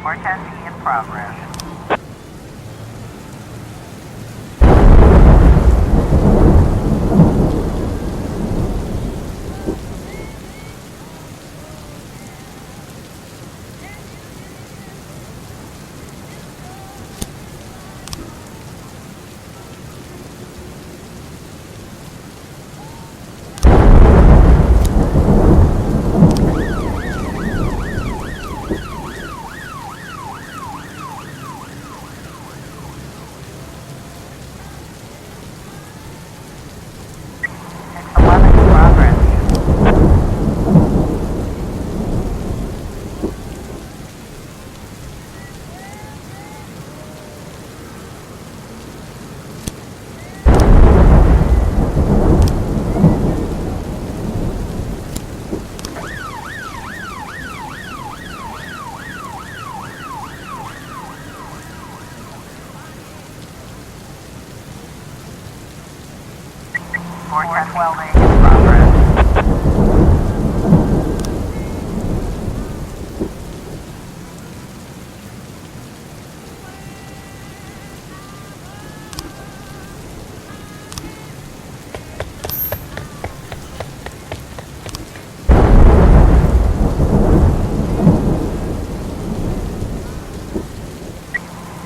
For testing in progress. Forecast welding in progress.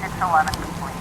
It's 11 complete.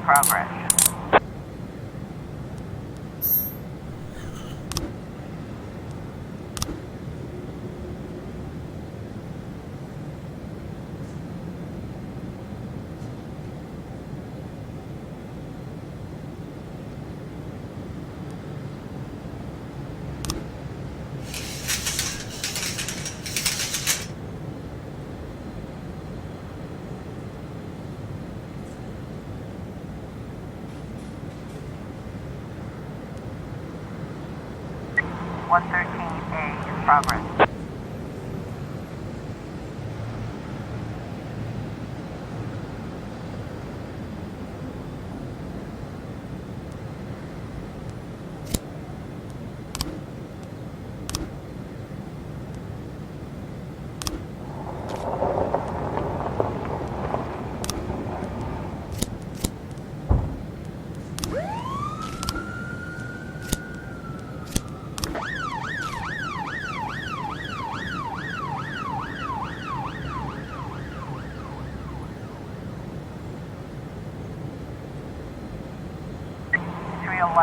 progress. A in progress.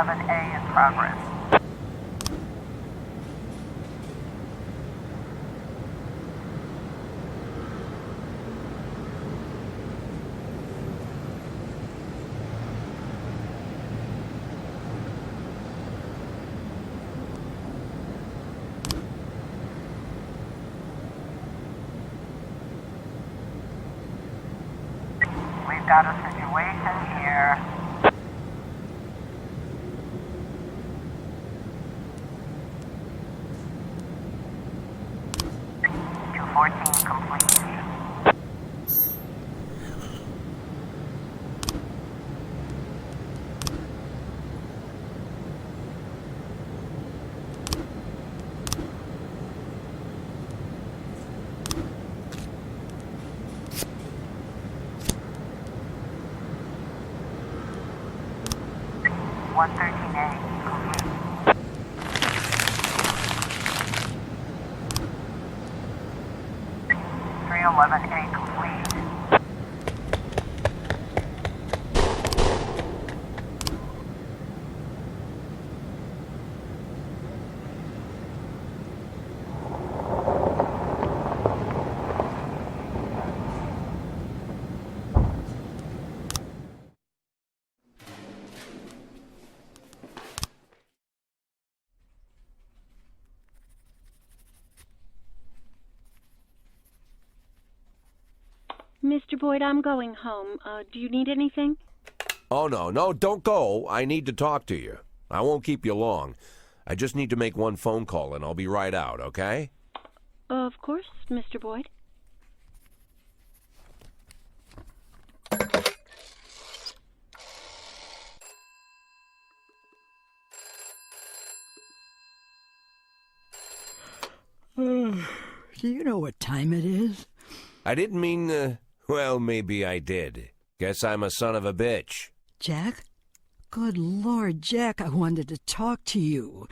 A in progress. We've got a situation here. Complete. Mr. Boyd, I'm going home. Do you need anything? Oh, no, don't go. I need to talk to you. I won't keep you long. I just need to make one phone call and I'll be right out, okay? Of course, Mr. Boyd. Do you know what time it is? I didn't mean, well, maybe I did. Guess I'm a son of a bitch. Jack? Good Lord, Jack, I wanted to talk to you.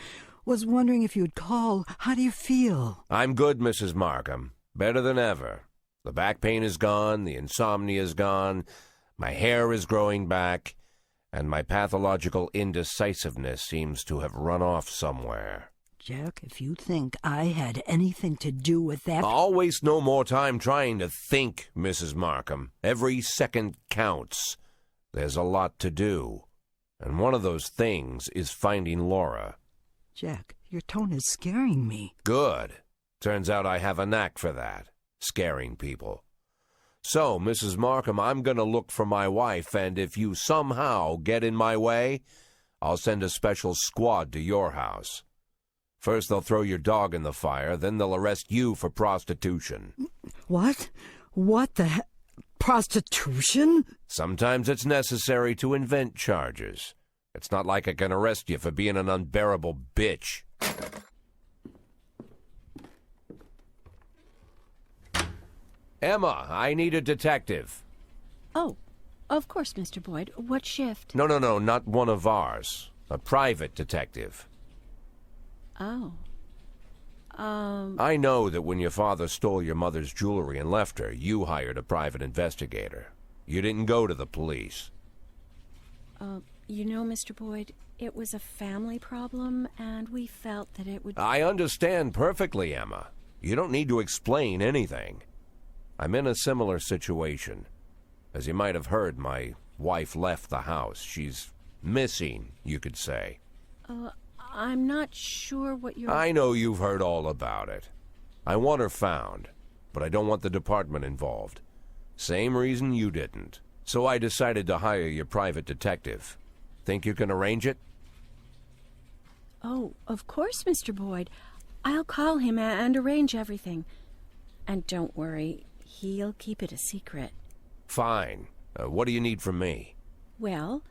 Was wondering if you'd call. How do you feel? I'm good, Mrs. Markham. Better than ever. The back pain is gone, the insomnia is gone, my hair is growing back, and my pathological indecisiveness seems to have run off somewhere. Jack, if you think I had anything to do with that... I'll waste no more time trying to think, Mrs. Markham. Every second counts. There's a lot to do. And one of those things is finding Laura. Jack, your tone is scaring me. Good. Turns out I have a knack for that, scaring people. So, Mrs. Markham, I'm going to look for my wife, and if you somehow get in my way, I'll send a special squad to your house. First they'll throw your dog in the fire, then they'll arrest you for prostitution. What? What the prostitution? Sometimes it's necessary to invent charges. It's not like I can arrest you for being an unbearable bitch. Emma, I need a detective. Oh, of course, Mr. Boyd. What shift? No, not one of ours. A private detective. Oh. I know that when your father stole your mother's jewelry and left her, you hired a private investigator. You didn't go to the police. You know, Mr. Boyd, it was a family problem, and we felt that it would... I understand perfectly, Emma. You don't need to explain anything. I'm in a similar situation. As you might have heard, my wife left the house. She's missing, you could say. I'm not sure what you're... I know you've heard all about it. I want her found, but I don't want the department involved. Same reason you didn't. So I decided to hire your private detective. Think you can arrange it? Oh, of course, Mr. Boyd. I'll call him and arrange everything. And don't worry, he'll keep it a secret. Fine. What do you need from me? Well,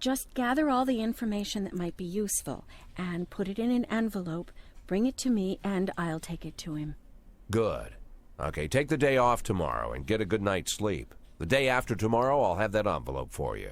just gather all the information that might be useful and put it in an envelope, bring it to me, and I'll take it to him. Good. Okay, take the day off tomorrow and get a good night's sleep. The day after tomorrow, I'll have that envelope for you.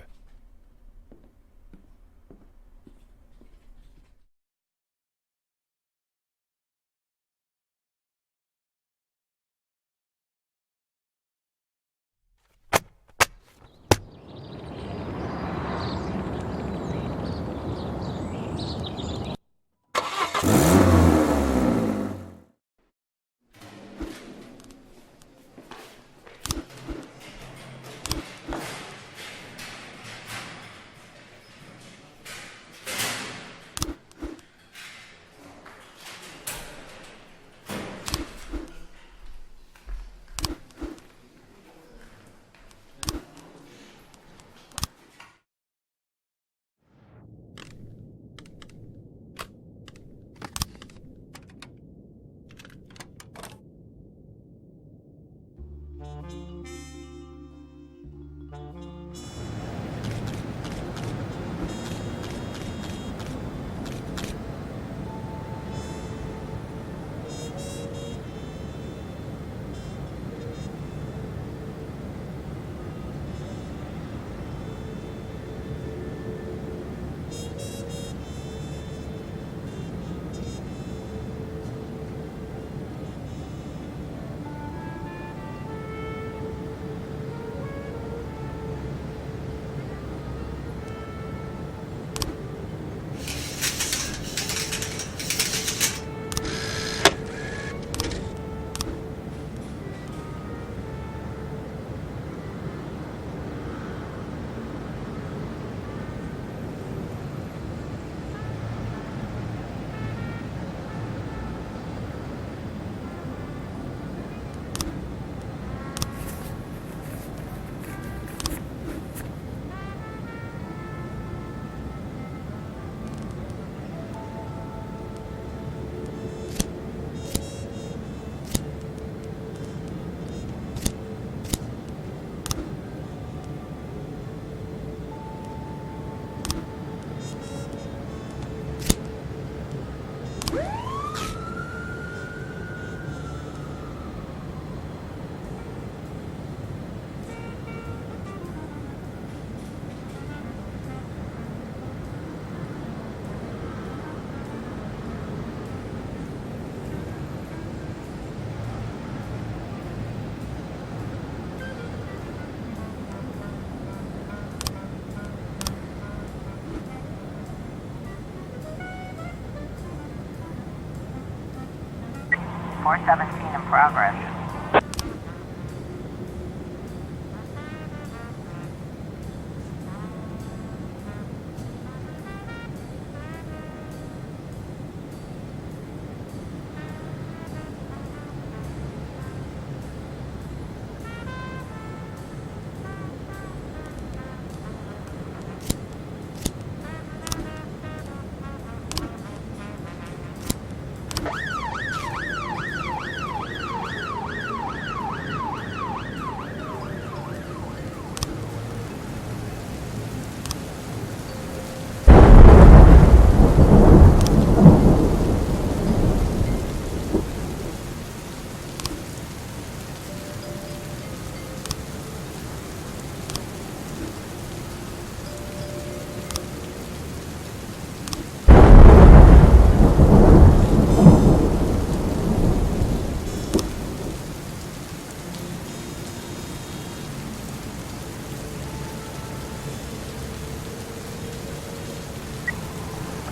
.417 in progress.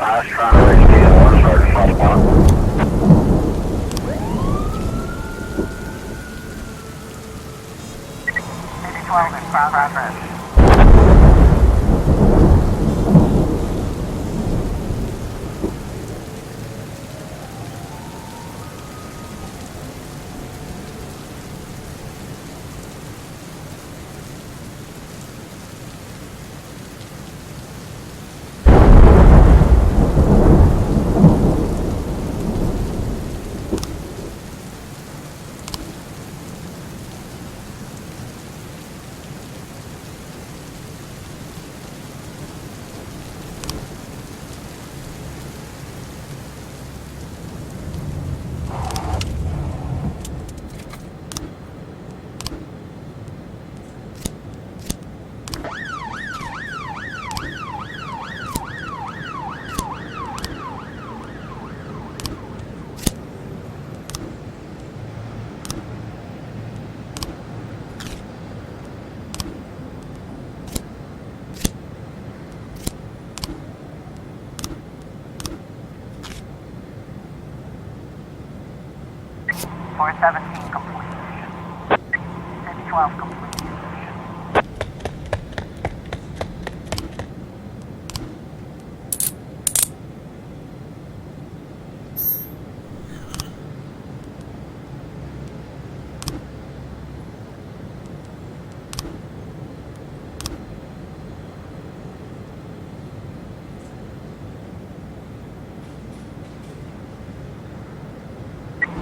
I was trying to reach DL1, Sergeant Southpaw. 12 in progress. Four 17 complete. 612 complete.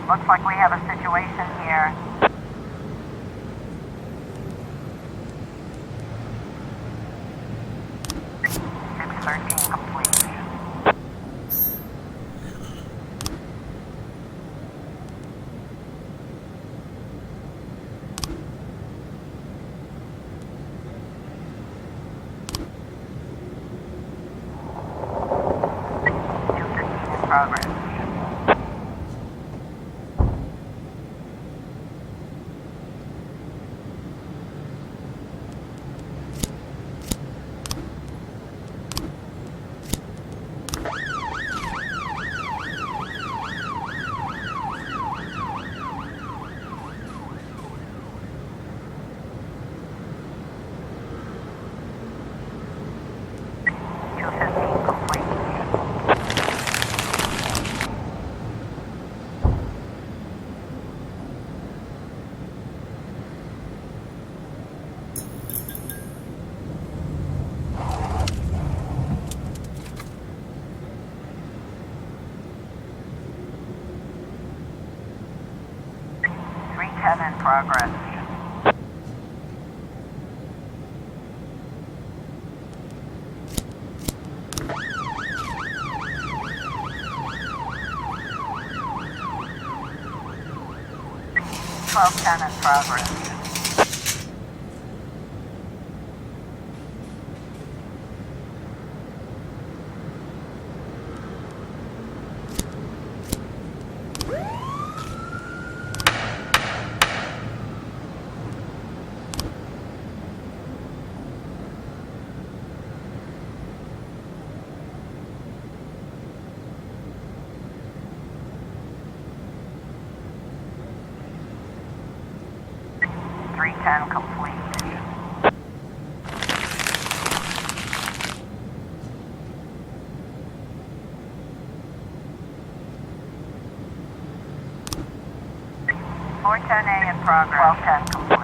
Looks like we have a situation here. Six 13 complete. In progress. In progress. Twelve 10 in progress. Three 10 complete. Four 10A in progress. 12 10 complete.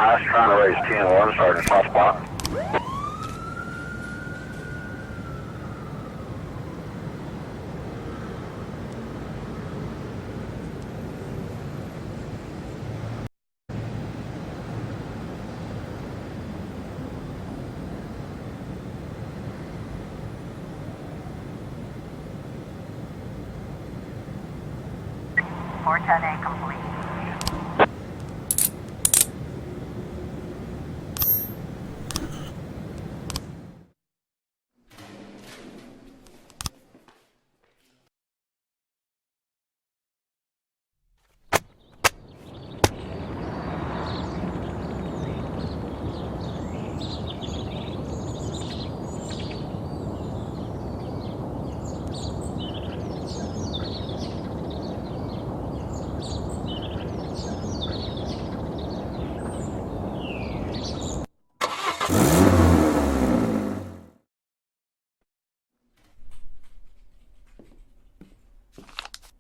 Flash, trying to raise TN1, Sergeant Soft Spot. A complete.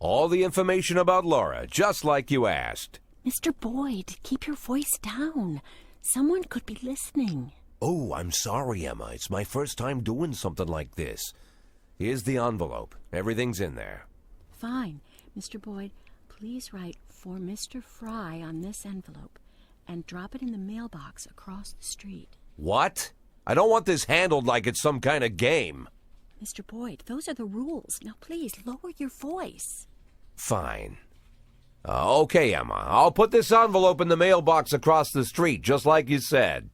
All the information about Laura, just like you asked. Mr. Boyd, keep your voice down. Someone could be listening. Oh, I'm sorry, Emma. It's my first time doing something like this. Here's the envelope. Everything's in there. Fine. Mr. Boyd, please write for Mr. Fry on this envelope and drop it in the mailbox across the street. What? I don't want this handled like it's some kind of game. Mr. Boyd, those are the rules. Now please lower your voice. Fine. Okay, Emma. I'll put this envelope in the mailbox across the street, just like you said.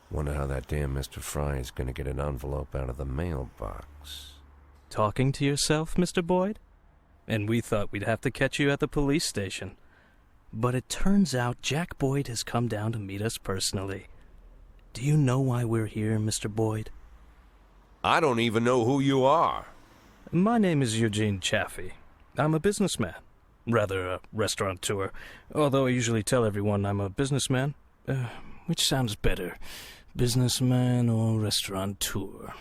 Wonder how that damn Mr. Fry is going to get an envelope out of the mailbox. Talking to yourself, Mr. Boyd? And we thought we'd have to catch you at the police station. But it turns out Jack Boyd has come down to meet us personally. Do you know why we're here, Mr. Boyd? I don't even know who you are. My name is Eugene Chaffee. I'm a businessman. Rather, a restaurateur. Although I usually tell everyone I'm a businessman. Which sounds better? Businessman or restaurateur?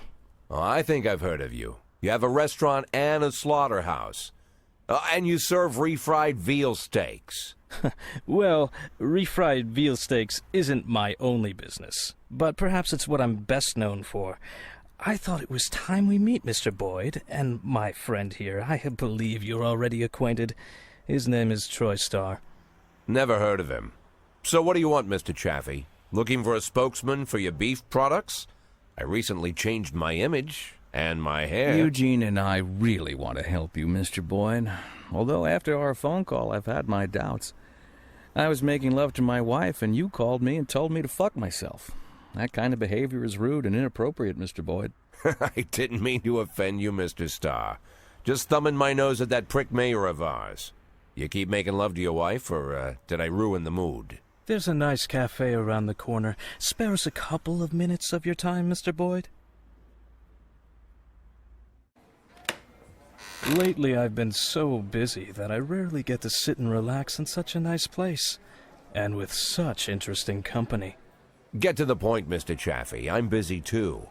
Oh, I think I've heard of you. You have a restaurant and a slaughterhouse. And you serve refried veal steaks. Well, refried veal steaks isn't my only business. But perhaps it's what I'm best known for. I thought it was time we meet, Mr. Boyd, and my friend here. I believe you're already acquainted. His name is Troy Starr. Never heard of him. So what do you want, Mr. Chaffee? Looking for a spokesman for your beef products? I recently changed my image and my hair. Eugene and I really want to help you, Mr. Boyd. Although after our phone call, I've had my doubts. I was making love to my wife, and you called me and told me to fuck myself. That kind of behavior is rude and inappropriate, Mr. Boyd. I didn't mean to offend you, Mr. Starr. Just thumbing my nose at that prick mayor of ours. You keep making love to your wife, or did I ruin the mood? There's a nice cafe around the corner. Spare us a couple of minutes of your time, Mr. Boyd. Lately, I've been so busy that I rarely get to sit and relax in such a nice place, and with such interesting company. Get to the point, Mr. Chaffee. I'm busy, too.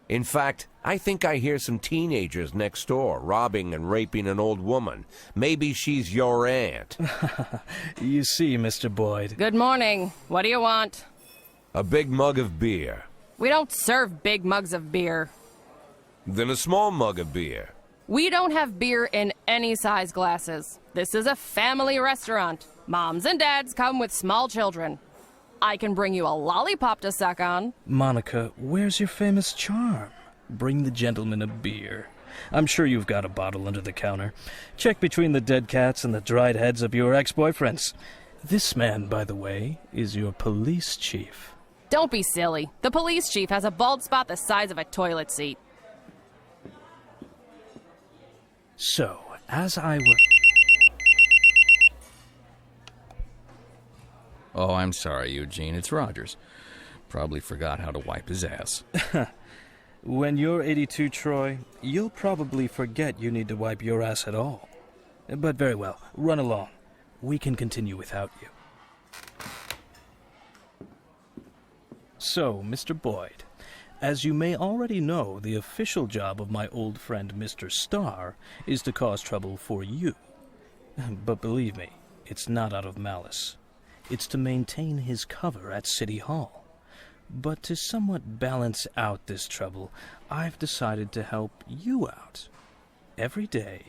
In fact, I think I hear some teenagers next door robbing and raping an old woman. Maybe she's your aunt. You see, Mr. Boyd. Good morning. What do you want? A big mug of beer. We don't serve big mugs of beer. Then a small mug of beer. We don't have beer in any size glasses. This is a family restaurant. Moms and dads come with small children. I can bring you a lollipop to suck on. Monica, where's your famous charm? Bring the gentleman a beer. I'm sure you've got a bottle under the counter. Check between the dead cats and the dried heads of your ex-boyfriends. This man, by the way, is your police chief. Don't be silly. The police chief has a bald spot the size of a toilet seat. So, as I were... Oh, I'm sorry, Eugene. It's Rogers. Probably forgot how to wipe his ass. When you're 82, Troy, you'll probably forget you need to wipe your ass at all. But very well, run along. We can continue without you. So, Mr. Boyd, as you may already know, the official job of my old friend Mr. Starr is to cause trouble for you. But believe me, It's not out of malice. It's to maintain his cover at City Hall. But to somewhat balance out this trouble, I've decided to help you out. Every day,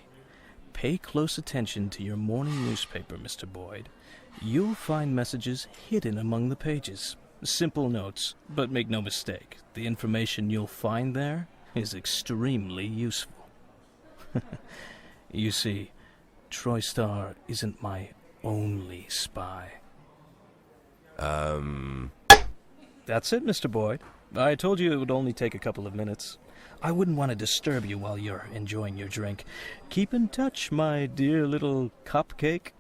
pay close attention to your morning newspaper, Mr. Boyd. You'll find messages hidden among the pages. Simple notes, but make no mistake, the information you'll find there is extremely useful. You see, Troy Starr isn't my only spy. That's it, Mr. Boyd. I told you it would only take a couple of minutes. I wouldn't want to disturb you while you're enjoying your drink. Keep in touch, my dear little cupcake.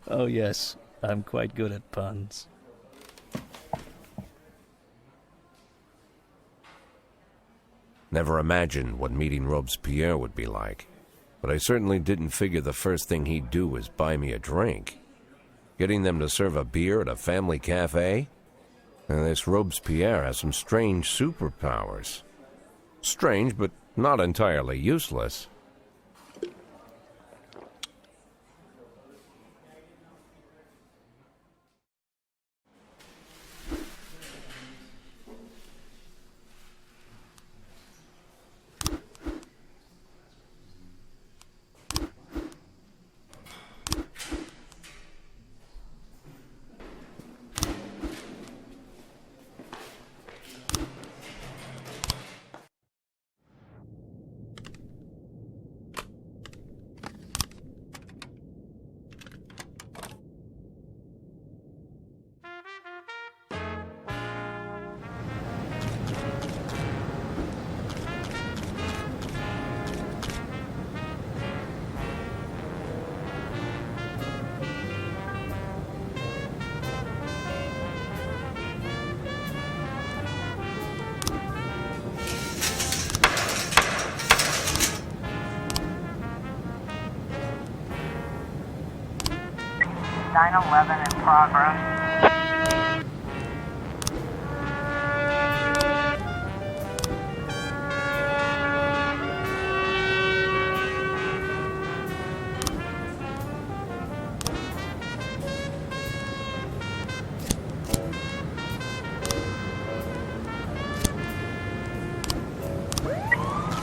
Oh, yes, I'm quite good at puns. Never imagined what meeting Robespierre would be like, but I certainly didn't figure the first thing he'd do was buy me a drink. Getting them to serve a beer at a family cafe? And this Robespierre has some strange superpowers. Strange, but not entirely useless. (9/11) in progress.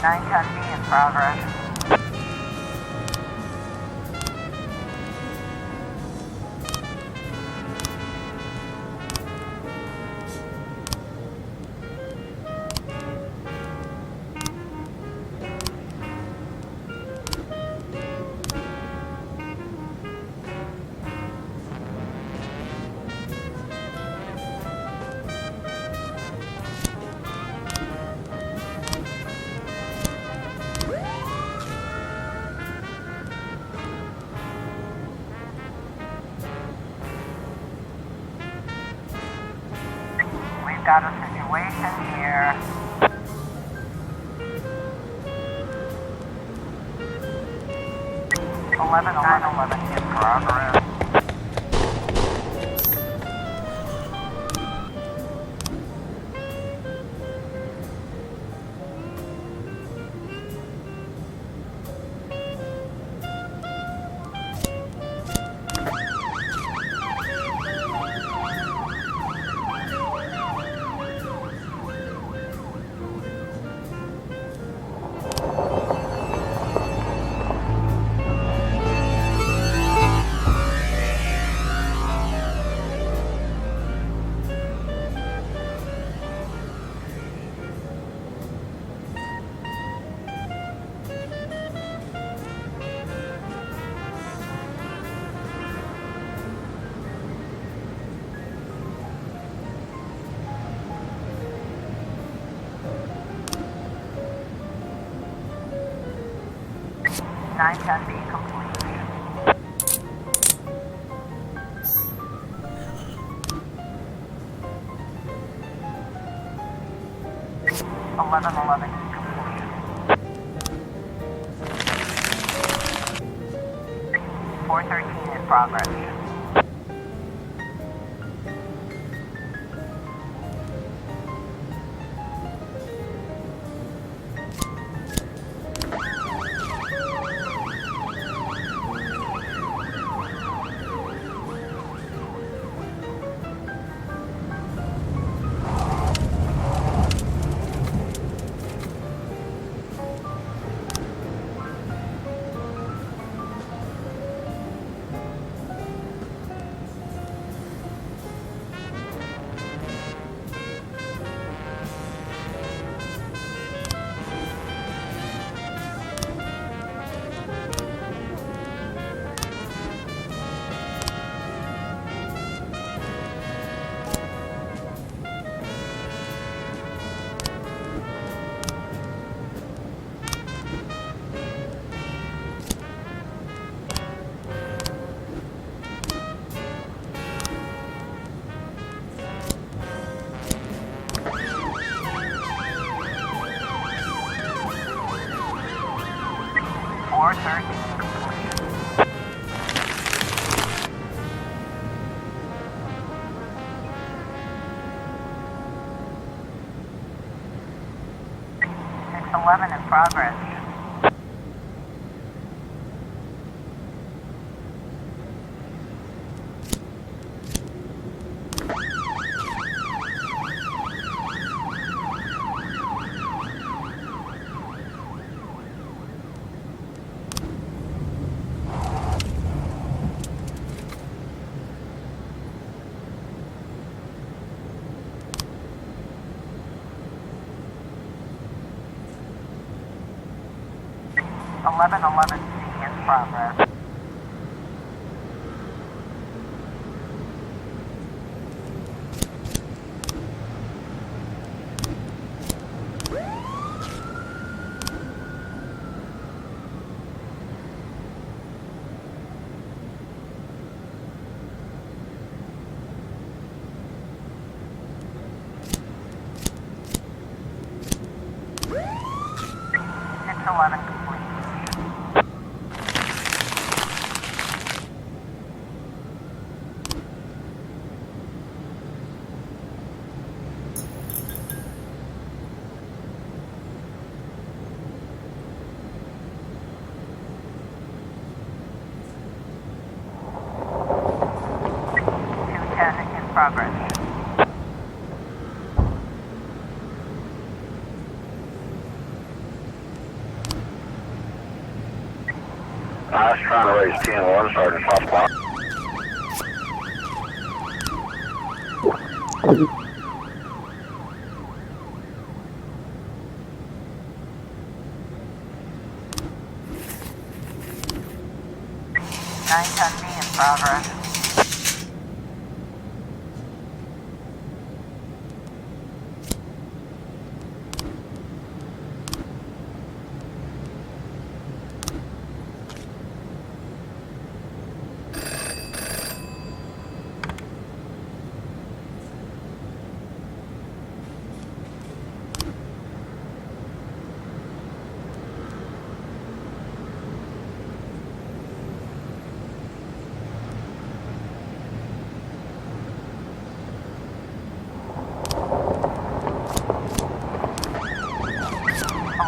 (9/10B) in progress. We've got a situation here. (9/11) in progress. (9/10B) complete. (11/11) complete. 413 in progress. 213 complete. .611 in progress. .1111 C in progress. .611 complete. .210 in progress. I was trying to raise 10-1, Sergeant Softball. .910 B in progress.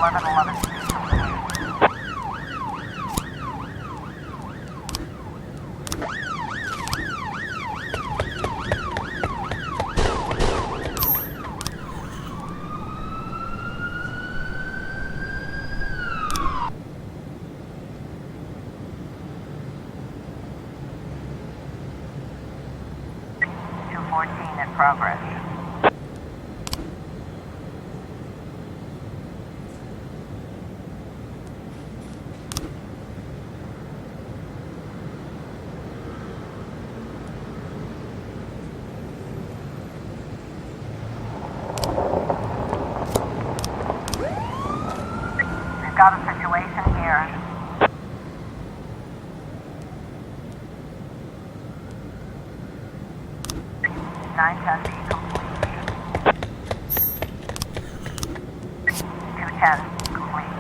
.1111 C complete. .214 in progress. We've got a situation here. .910 B complete. .210 complete.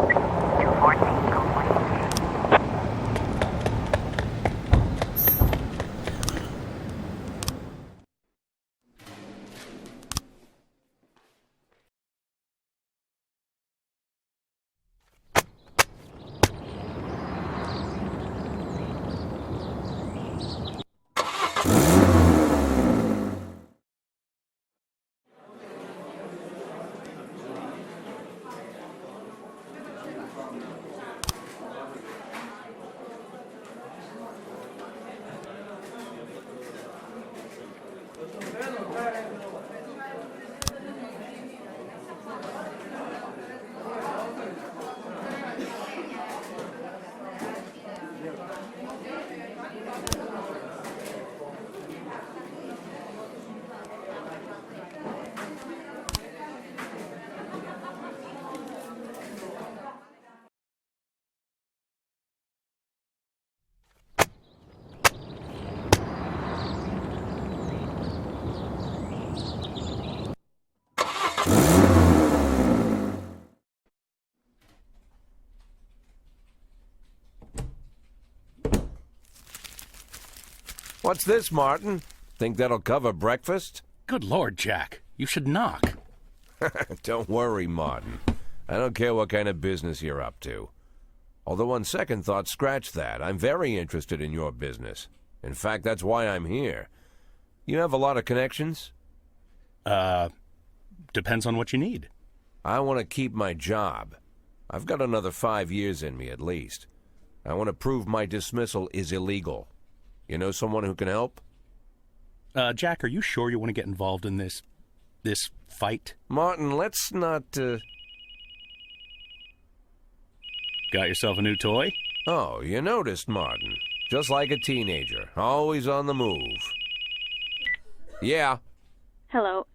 .214 complete. What's this, Martin? Think that'll cover breakfast? Good Lord, Jack. You should knock. Don't worry, Martin. I don't care what kind of business you're up to. Although on second thought, scratch that. I'm very interested in your business. In fact, that's why I'm here. You have a lot of connections? Depends on what you need. I want to keep my job. I've got another 5 years in me at least. I want to prove my dismissal is illegal. You know someone who can help? Jack, are you sure you want to get involved in this fight? Martin, let's not, Got yourself a new toy? Oh, you noticed, Martin. Just like a teenager, always on the move. Yeah. Hello.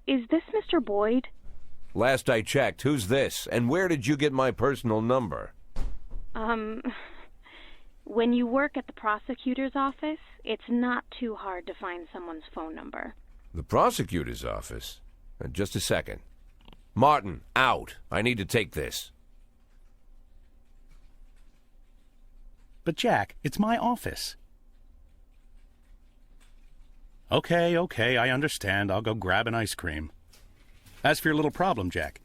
Is this Mr. Boyd? Last I checked, who's this? And where did you get my personal number? When you work at the prosecutor's office, it's not too hard to find someone's phone number. The prosecutor's office? Just a second. Martin, out. I need to take this. But Jack, it's my office. Okay, I understand. I'll go grab an ice cream. As for your little problem, Jack,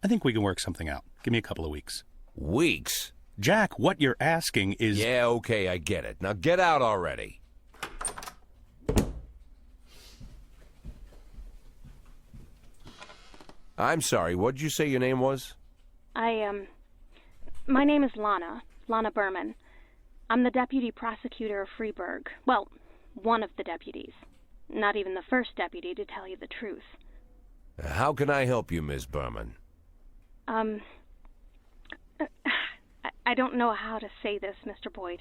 I think we can work something out. Give me a couple of weeks. Weeks? Jack, what you're asking is... Yeah, okay, I get it. Now get out already. I'm sorry, what'd you say your name was? My name is Lana Berman. I'm the deputy prosecutor of Freeburg. Well, one of the deputies. Not even the first deputy, to tell you the truth. How can I help you, Miss Berman? I don't know how to say this, Mr. Boyd.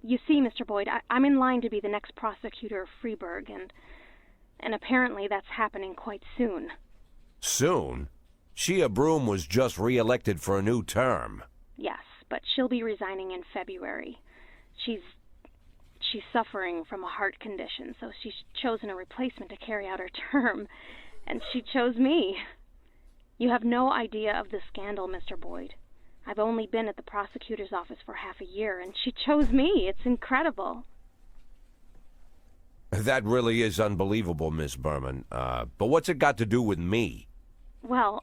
You see, Mr. Boyd, I'm in line to be the next prosecutor of Freeburg, and apparently that's happening quite soon. Soon? Shia Broom was just re-elected for a new term. Yes, but she'll be resigning in February. She's suffering from a heart condition, so she's chosen a replacement to carry out her term, and she chose me. You have no idea of the scandal, Mr. Boyd. I've only been at the prosecutor's office for half a year, and she chose me. It's incredible. That really is unbelievable, Miss Berman. But what's it got to do with me? Well,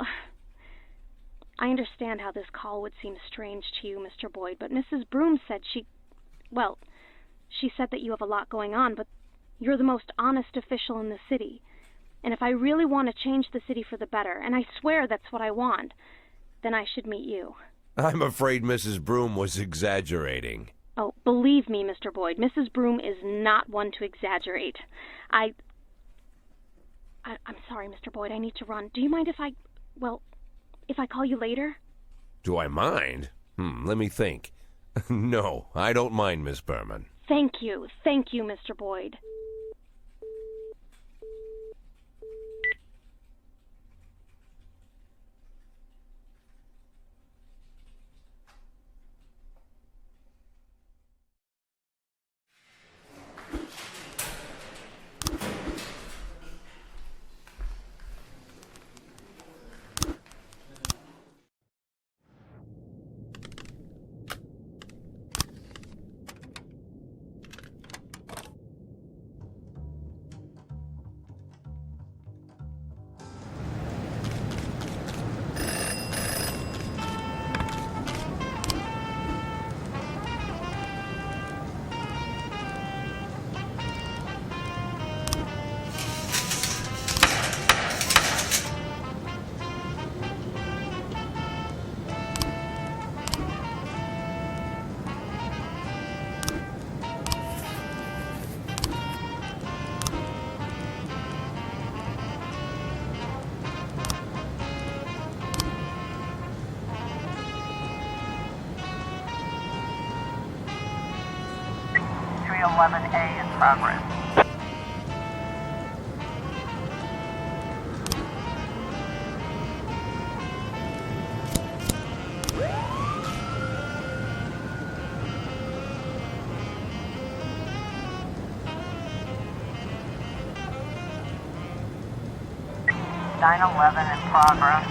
I understand how this call would seem strange to you, Mr. Boyd, but Mrs. Broom said she said that you have a lot going on, but you're the most honest official in the city. And if I really want to change the city for the better, and I swear that's what I want, then I should meet you. I'm afraid Mrs. Broom was exaggerating. Oh, believe me, Mr. Boyd, Mrs. Broom is not one to exaggerate. I'm sorry, Mr. Boyd, I need to run. Do you mind if I call you later? Do I mind? Let me think. No, I don't mind, Miss Berman. Thank you, Mr. Boyd. A in progress. (911) in progress.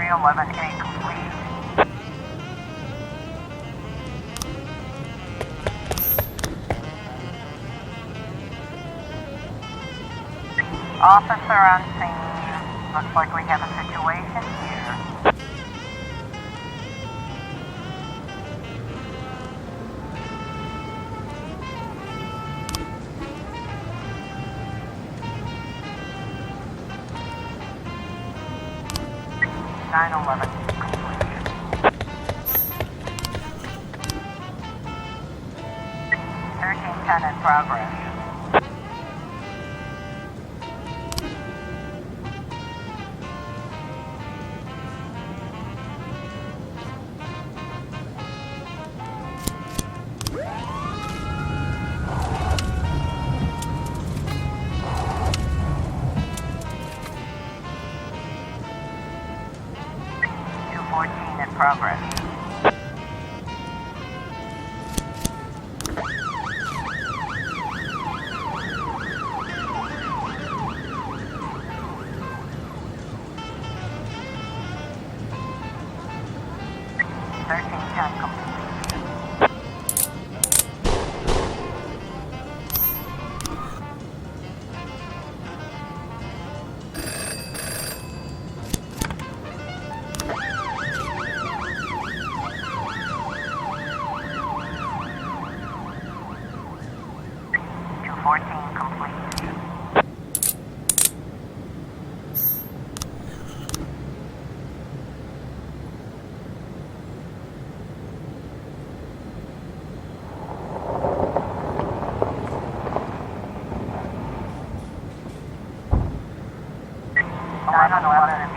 311A complete. Officer on scene. Looks like we have a situation here. Nine 11 complete. 1310 in progress.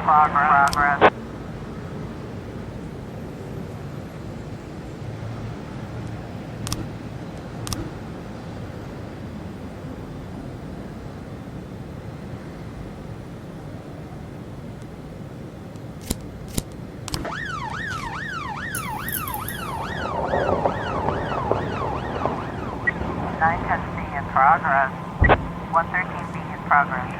Progress. Progress. Nine 10B in progress. 113B in progress.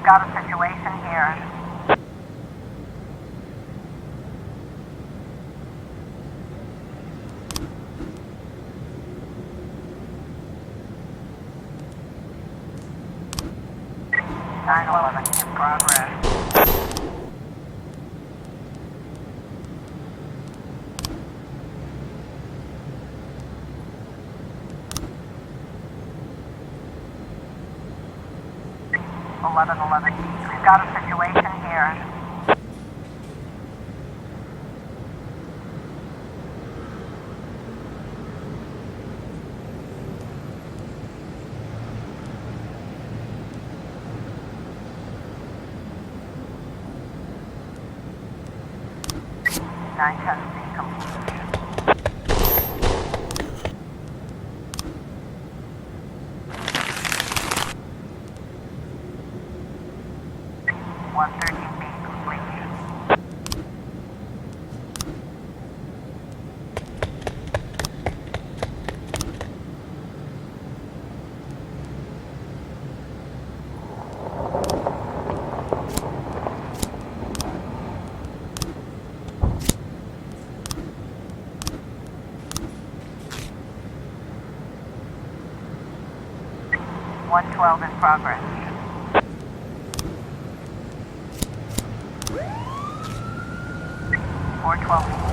Got a situation here. Nine 11 in progress. We've got a situation here. Nine 10C complete. One 12 in progress. Four 12.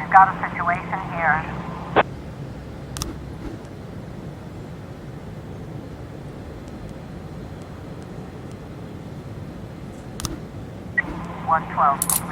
We've got a situation here. (112).